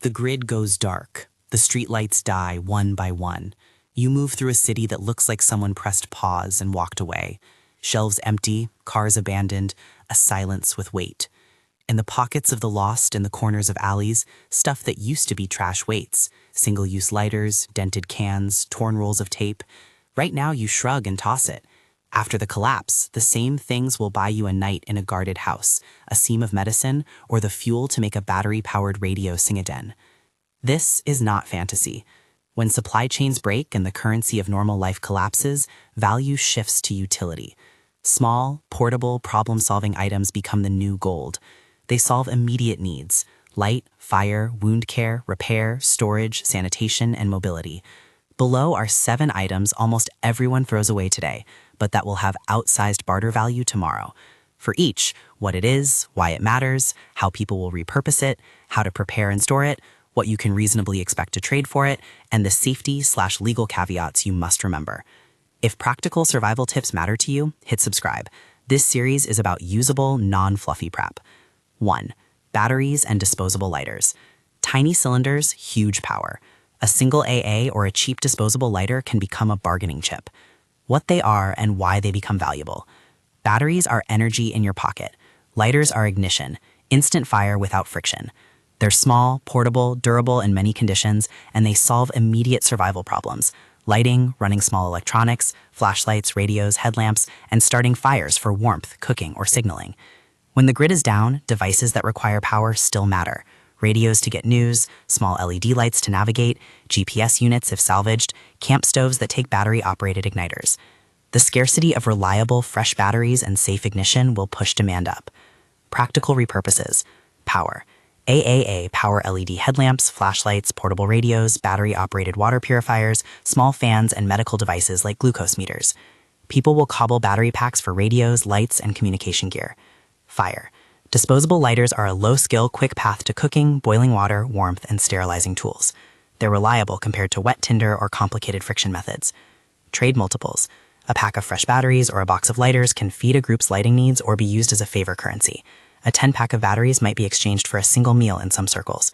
The grid goes dark. The streetlights die one by one. You move through a city that looks like someone pressed pause and walked away. Shelves empty, cars abandoned, a silence with weight. In the pockets of the lost, in the corners of alleys, stuff that used to be trash waits. Single-use lighters, dented cans, torn rolls of tape. Right now you shrug and toss it. After the collapse, the same things will buy you a night in a guarded house, a seam of medicine, or the fuel to make a battery-powered radio sing again. This is not fantasy. When supply chains break and the currency of normal life collapses, value shifts to utility. Small, portable, problem-solving items become the new gold. They solve immediate needs: light, fire, wound care, repair, storage, sanitation, and mobility. Below are 7 items almost everyone throws away today, but that will have outsized barter value tomorrow. For each, what it is, why it matters, how people will repurpose it, how to prepare and store it, what you can reasonably expect to trade for it, and the safety/legal caveats you must remember. If practical survival tips matter to you, hit subscribe. This series is about usable, non-fluffy prep. 1. Batteries and disposable lighters. Tiny cylinders, huge power. A single AA or a cheap disposable lighter can become a bargaining chip. What they are and why they become valuable. Batteries are energy in your pocket. Lighters are ignition, instant fire without friction. They're small, portable, durable in many conditions, and they solve immediate survival problems: lighting, running small electronics, flashlights, radios, headlamps, and starting fires for warmth, cooking, or signaling. When the grid is down, devices that require power still matter. Radios to get news, small LED lights to navigate, GPS units if salvaged, camp stoves that take battery-operated igniters. The scarcity of reliable, fresh batteries and safe ignition will push demand up. Practical repurposes. Power. AAA power LED headlamps, flashlights, portable radios, battery-operated water purifiers, small fans, and medical devices like glucose meters. People will cobble battery packs for radios, lights, and communication gear. Fire. Disposable lighters are a low-skill, quick path to cooking, boiling water, warmth, and sterilizing tools. They're reliable compared to wet tinder or complicated friction methods. Trade multiples. A pack of fresh batteries or a box of lighters can feed a group's lighting needs or be used as a favor currency. A 10-pack of batteries might be exchanged for a single meal in some circles.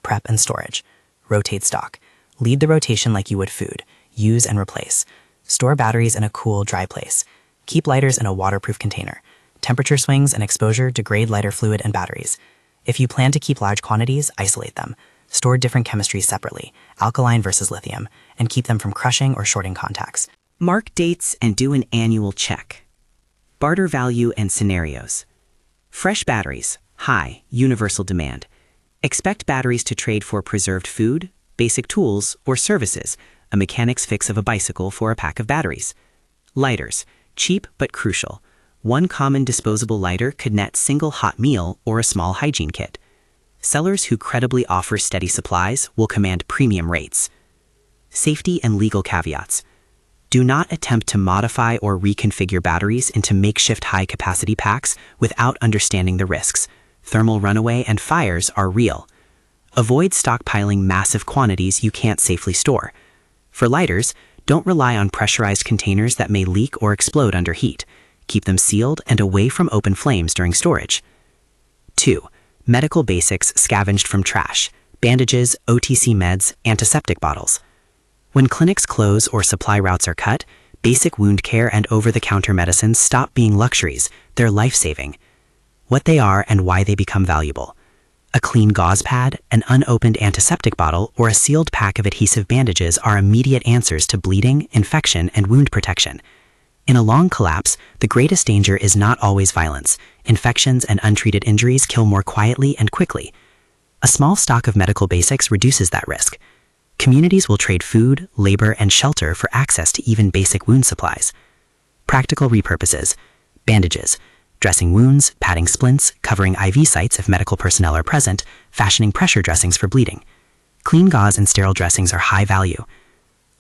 Prep and storage. Rotate stock. Lead the rotation like you would food. Use and replace. Store batteries in a cool, dry place. Keep lighters in a waterproof container. Temperature swings and exposure degrade lighter fluid and batteries. If you plan to keep large quantities, isolate them. Store different chemistries separately, alkaline versus lithium, and keep them from crushing or shorting contacts. Mark dates and do an annual check. Barter value and scenarios. Fresh batteries, high, universal demand. Expect batteries to trade for preserved food, basic tools, or services, a mechanic's fix of a bicycle for a pack of batteries. Lighters, cheap but crucial. One common disposable lighter could net single hot meal or a small hygiene kit. Sellers who credibly offer steady supplies will command premium rates. Safety and legal caveats. Do not attempt to modify or reconfigure batteries into makeshift high-capacity packs without understanding the risks. Thermal runaway and fires are real. Avoid stockpiling massive quantities you can't safely store. For lighters, don't rely on pressurized containers that may leak or explode under heat. Keep them sealed and away from open flames during storage. 2. Medical basics scavenged from trash. Bandages, OTC meds, antiseptic bottles. When clinics close or supply routes are cut, basic wound care and over-the-counter medicines stop being luxuries. They're life-saving. What they are and why they become valuable. A clean gauze pad, an unopened antiseptic bottle, or a sealed pack of adhesive bandages are immediate answers to bleeding, infection, and wound protection. In a long collapse, the greatest danger is not always violence. Infections and untreated injuries kill more quietly and quickly. A small stock of medical basics reduces that risk. Communities will trade food, labor, and shelter for access to even basic wound supplies. Practical repurposes. Bandages. Dressing wounds, padding splints, covering IV sites if medical personnel are present, fashioning pressure dressings for bleeding. Clean gauze and sterile dressings are high value.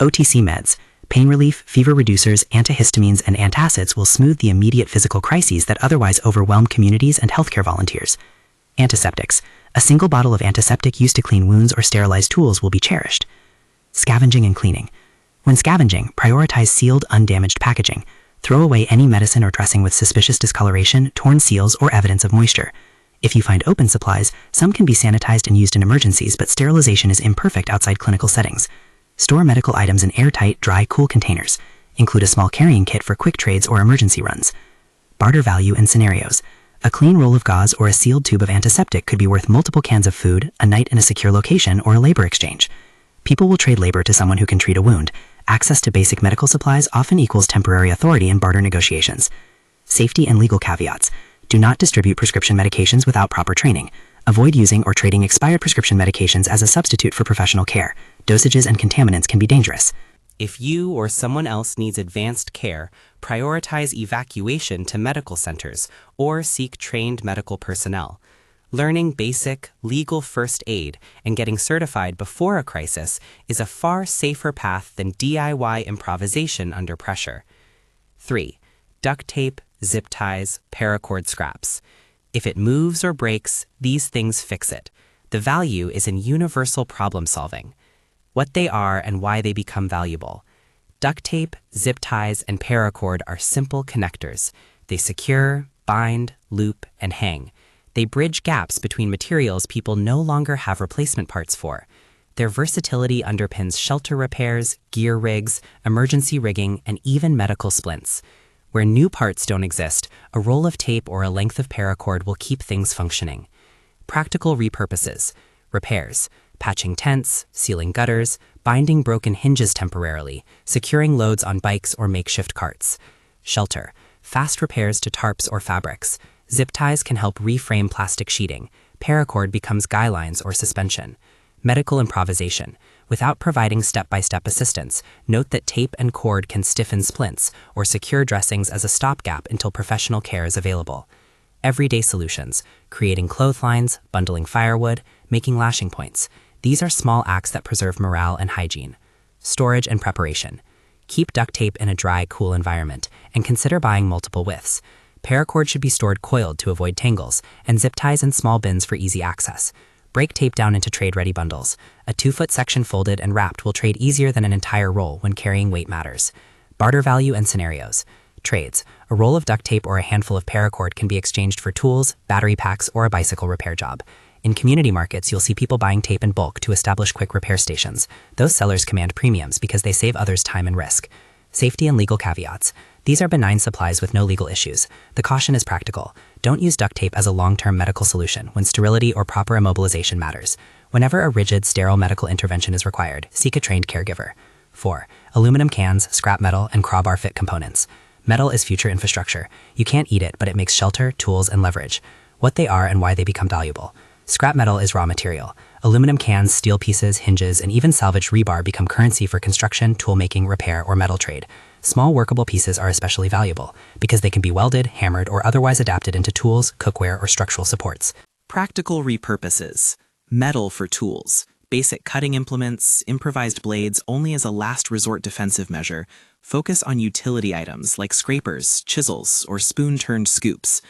OTC meds. Pain relief, fever reducers, antihistamines, and antacids will smooth the immediate physical crises that otherwise overwhelm communities and healthcare volunteers. Antiseptics. A single bottle of antiseptic used to clean wounds or sterilize tools will be cherished. Scavenging and cleaning. When scavenging, prioritize sealed, undamaged packaging. Throw away any medicine or dressing with suspicious discoloration, torn seals, or evidence of moisture. If you find open supplies, some can be sanitized and used in emergencies, but sterilization is imperfect outside clinical settings. Store medical items in airtight, dry, cool containers. Include a small carrying kit for quick trades or emergency runs. Barter value and scenarios. A clean roll of gauze or a sealed tube of antiseptic could be worth multiple cans of food, a night in a secure location, or a labor exchange. People will trade labor to someone who can treat a wound. Access to basic medical supplies often equals temporary authority in barter negotiations. Safety and legal caveats. Do not distribute prescription medications without proper training. Avoid using or trading expired prescription medications as a substitute for professional care. Dosages and contaminants can be dangerous. If you or someone else needs advanced care, prioritize evacuation to medical centers or seek trained medical personnel. Learning basic, legal first aid and getting certified before a crisis is a far safer path than DIY improvisation under pressure. 3. Duct tape, zip ties, paracord scraps. If it moves or breaks, these things fix it. The value is in universal problem solving. What they are and why they become valuable. Duct tape, zip ties, and paracord are simple connectors. They secure, bind, loop, and hang. They bridge gaps between materials people no longer have replacement parts for. Their versatility underpins shelter repairs, gear rigs, emergency rigging, and even medical splints. Where new parts don't exist, a roll of tape or a length of paracord will keep things functioning. Practical repurposes. Repairs. Patching tents, sealing gutters, binding broken hinges temporarily, securing loads on bikes or makeshift carts. Shelter. Fast repairs to tarps or fabrics. Zip ties can help reframe plastic sheeting. Paracord becomes guy lines or suspension. Medical improvisation. Without providing step-by-step assistance, note that tape and cord can stiffen splints or secure dressings as a stopgap until professional care is available. Everyday solutions. Creating clotheslines, bundling firewood, making lashing points. These are small acts that preserve morale and hygiene. Storage and preparation. Keep duct tape in a dry, cool environment, and consider buying multiple widths. Paracord should be stored coiled to avoid tangles, and zip ties in small bins for easy access. Break tape down into trade-ready bundles. A 2-foot section folded and wrapped will trade easier than an entire roll when carrying weight matters. Barter value and scenarios. Trades. A roll of duct tape or a handful of paracord can be exchanged for tools, battery packs, or a bicycle repair job. In community markets, you'll see people buying tape in bulk to establish quick repair stations. Those sellers command premiums because they save others time and risk. Safety and legal caveats. These are benign supplies with no legal issues. The caution is practical. Don't use duct tape as a long-term medical solution when sterility or proper immobilization matters. Whenever a rigid, sterile medical intervention is required, seek a trained caregiver. 4. Aluminum cans, scrap metal, and crowbar fit components. Metal is future infrastructure. You can't eat it, but it makes shelter, tools, and leverage. What they are and why they become valuable. Scrap metal is raw material. Aluminum cans, steel pieces, hinges, and even salvaged rebar become currency for construction, toolmaking, repair, or metal trade. Small workable pieces are especially valuable because they can be welded, hammered, or otherwise adapted into tools, cookware, or structural supports. Practical repurposes. Metal for tools. Basic cutting implements, improvised blades only as a last resort defensive measure. Focus on utility items like scrapers, chisels, or spoon-turned scoops.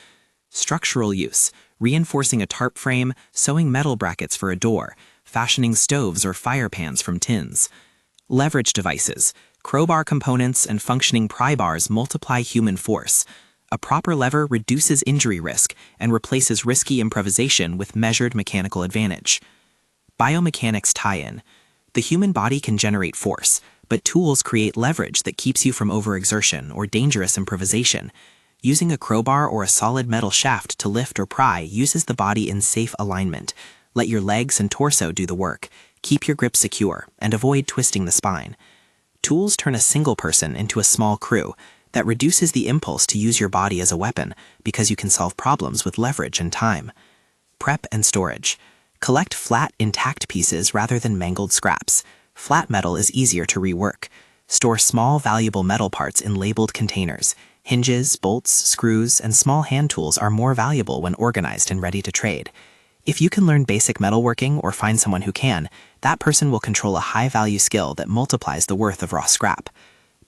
Structural use. Reinforcing a tarp frame, sewing metal brackets for a door, fashioning stoves or fire pans from tins. Leverage devices. Crowbar components and functioning pry bars multiply human force. A proper lever reduces injury risk and replaces risky improvisation with measured mechanical advantage. Biomechanics tie-in. The human body can generate force, but tools create leverage that keeps you from overexertion or dangerous improvisation. Using a crowbar or a solid metal shaft to lift or pry uses the body in safe alignment. Let your legs and torso do the work. Keep your grip secure and avoid twisting the spine. Tools turn a single person into a small crew. That reduces the impulse to use your body as a weapon because you can solve problems with leverage and time. Prep and storage. Collect flat, intact pieces rather than mangled scraps. Flat metal is easier to rework. Store small, valuable metal parts in labeled containers. Hinges, bolts, screws, and small hand tools are more valuable when organized and ready to trade. If you can learn basic metalworking or find someone who can, that person will control a high-value skill that multiplies the worth of raw scrap.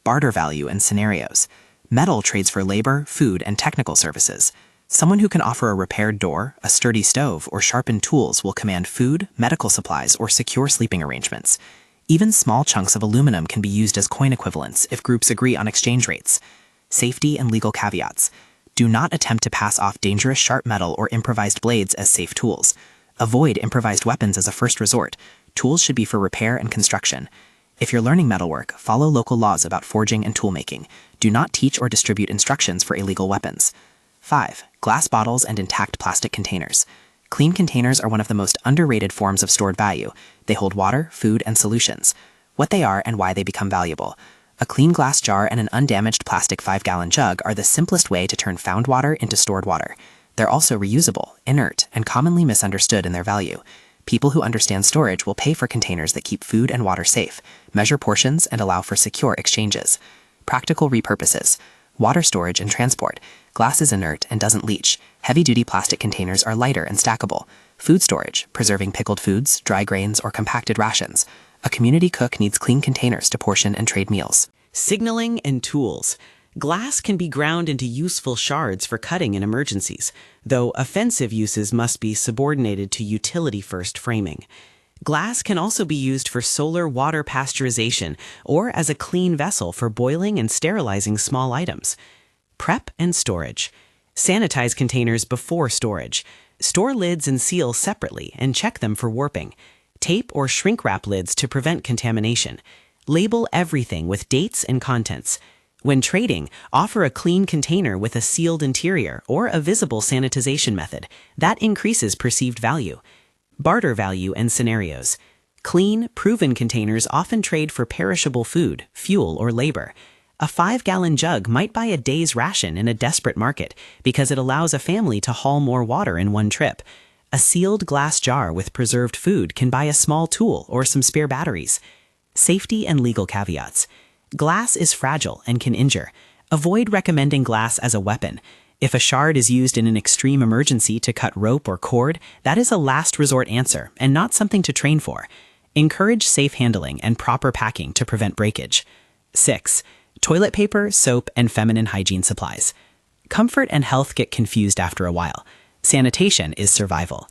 Barter value and scenarios. Metal trades for labor, food, and technical services. Someone who can offer a repaired door, a sturdy stove, or sharpened tools will command food, medical supplies, or secure sleeping arrangements. Even small chunks of aluminum can be used as coin equivalents if groups agree on exchange rates. Safety and legal caveats. Do not attempt to pass off dangerous sharp metal or improvised blades as safe tools. Avoid improvised weapons as a first resort. Tools should be for repair and construction. If you're learning metalwork, follow local laws about forging and toolmaking. Do not teach or distribute instructions for illegal weapons. 5. Glass bottles and intact plastic containers. Clean containers are one of the most underrated forms of stored value. They hold water, food, and solutions. What they are and why they become valuable. A clean glass jar and an undamaged plastic 5-gallon jug are the simplest way to turn found water into stored water. They're also reusable, inert, and commonly misunderstood in their value. People who understand storage will pay for containers that keep food and water safe, measure portions, and allow for secure exchanges. Practical repurposes. Water storage and transport. Glass is inert and doesn't leach. Heavy-duty plastic containers are lighter and stackable. Food storage, preserving pickled foods, dry grains, or compacted rations. A community cook needs clean containers to portion and trade meals. Signaling and tools. Glass can be ground into useful shards for cutting in emergencies, though offensive uses must be subordinated to utility-first framing. Glass can also be used for solar water pasteurization or as a clean vessel for boiling and sterilizing small items. Prep and storage. Sanitize containers before storage. Store lids and seals separately and check them for warping. Tape or shrink wrap lids to prevent contamination. Label everything with dates and contents. When trading, offer a clean container with a sealed interior or a visible sanitization method. That increases perceived value. Barter value and scenarios. Clean, proven containers often trade for perishable food, fuel, or labor. A 5-gallon jug might buy a day's ration in a desperate market because it allows a family to haul more water in one trip. A sealed glass jar with preserved food can buy a small tool or some spare batteries. Safety and legal caveats. Glass is fragile and can injure. Avoid recommending glass as a weapon. If a shard is used in an extreme emergency to cut rope or cord, that is a last resort answer and not something to train for. Encourage safe handling and proper packing to prevent breakage. 6. Toilet paper, soap, and feminine hygiene supplies. Comfort and health get confused after a while. Sanitation is survival.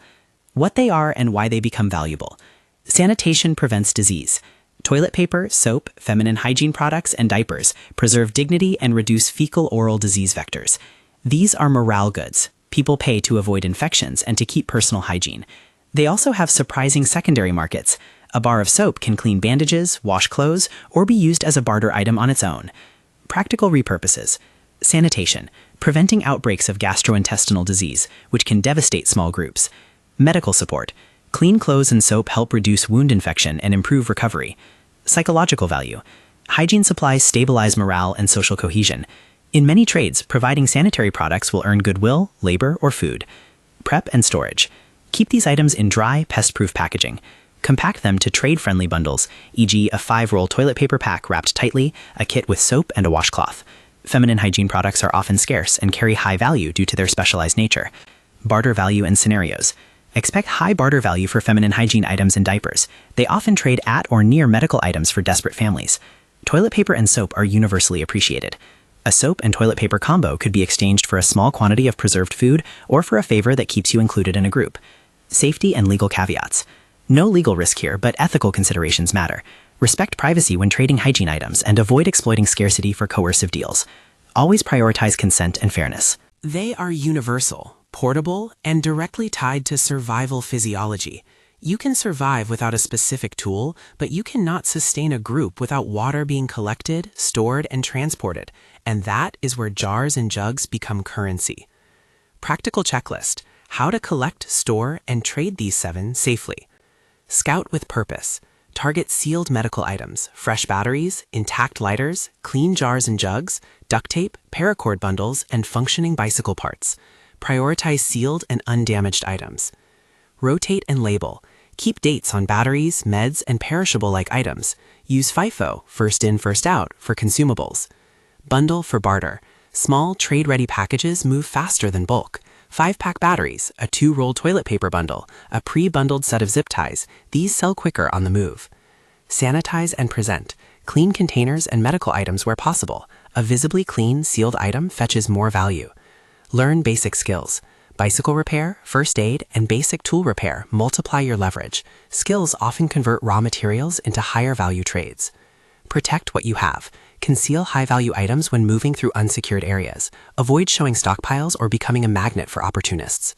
What they are and why they become valuable. Sanitation prevents disease. Toilet paper, soap, feminine hygiene products, and diapers preserve dignity and reduce fecal oral disease vectors. These are morale goods. People pay to avoid infections and to keep personal hygiene. They also have surprising secondary markets. A bar of soap can clean bandages, wash clothes, or be used as a barter item on its own. Practical repurposes. Sanitation, preventing outbreaks of gastrointestinal disease, which can devastate small groups. Medical support. Clean clothes and soap help reduce wound infection and improve recovery. Psychological value. Hygiene supplies stabilize morale and social cohesion. In many trades, providing sanitary products will earn goodwill, labor, or food. Prep and storage. Keep these items in dry, pest-proof packaging. Compact them to trade-friendly bundles, e.g. a 5-roll toilet paper pack wrapped tightly, a kit with soap, and a washcloth. Feminine hygiene products are often scarce and carry high value due to their specialized nature. Barter value and scenarios. Expect high barter value for feminine hygiene items and diapers. They often trade at or near medical items for desperate families. Toilet paper and soap are universally appreciated. A soap and toilet paper combo could be exchanged for a small quantity of preserved food or for a favor that keeps you included in a group. Safety and legal caveats. No legal risk here, but ethical considerations matter. Respect privacy when trading hygiene items and avoid exploiting scarcity for coercive deals. Always prioritize consent and fairness. They are universal, portable, and directly tied to survival physiology. You can survive without a specific tool, but you cannot sustain a group without water being collected, stored, and transported, and that is where jars and jugs become currency. Practical checklist: how to collect, store, and trade these 7 safely. Scout with purpose. Target sealed medical items, fresh batteries, intact lighters, clean jars and jugs, duct tape, paracord bundles, and functioning bicycle parts. Prioritize sealed and undamaged items. Rotate and label. Keep dates on batteries, meds, and perishable-like items. Use FIFO, first in, first out, for consumables. Bundle for barter. Small, trade-ready packages move faster than bulk. 5-pack batteries, a 2-roll toilet paper bundle, a pre-bundled set of zip ties. These sell quicker on the move. Sanitize and present. Clean containers and medical items where possible. A visibly clean, sealed item fetches more value. Learn basic skills. Bicycle repair, first aid, and basic tool repair multiply your leverage. Skills often convert raw materials into higher value trades. Protect what you have. Conceal high-value items when moving through unsecured areas. Avoid showing stockpiles or becoming a magnet for opportunists.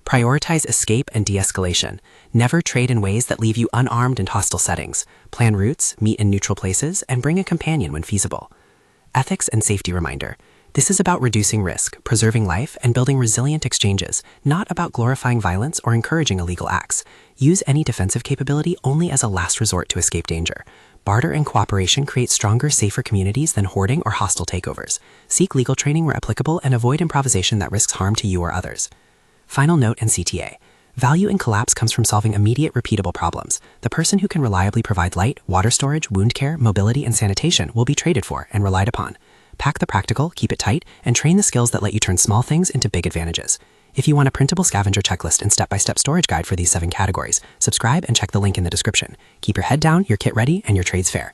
Prioritize escape and de-escalation. Never trade in ways that leave you unarmed in hostile settings. Plan routes, meet in neutral places, and bring a companion when feasible. Ethics and safety reminder. This is about reducing risk, preserving life, and building resilient exchanges, not about glorifying violence or encouraging illegal acts. Use any defensive capability only as a last resort to escape danger. Barter and cooperation create stronger, safer communities than hoarding or hostile takeovers. Seek legal training where applicable and avoid improvisation that risks harm to you or others. Final note and CTA. Value in collapse comes from solving immediate, repeatable problems. The person who can reliably provide light, water storage, wound care, mobility, and sanitation will be traded for and relied upon. Pack the practical, keep it tight, and train the skills that let you turn small things into big advantages. If you want a printable scavenger checklist and step-by-step storage guide for these 7 categories, subscribe and check the link in the description. Keep your head down, your kit ready, and your trades fair.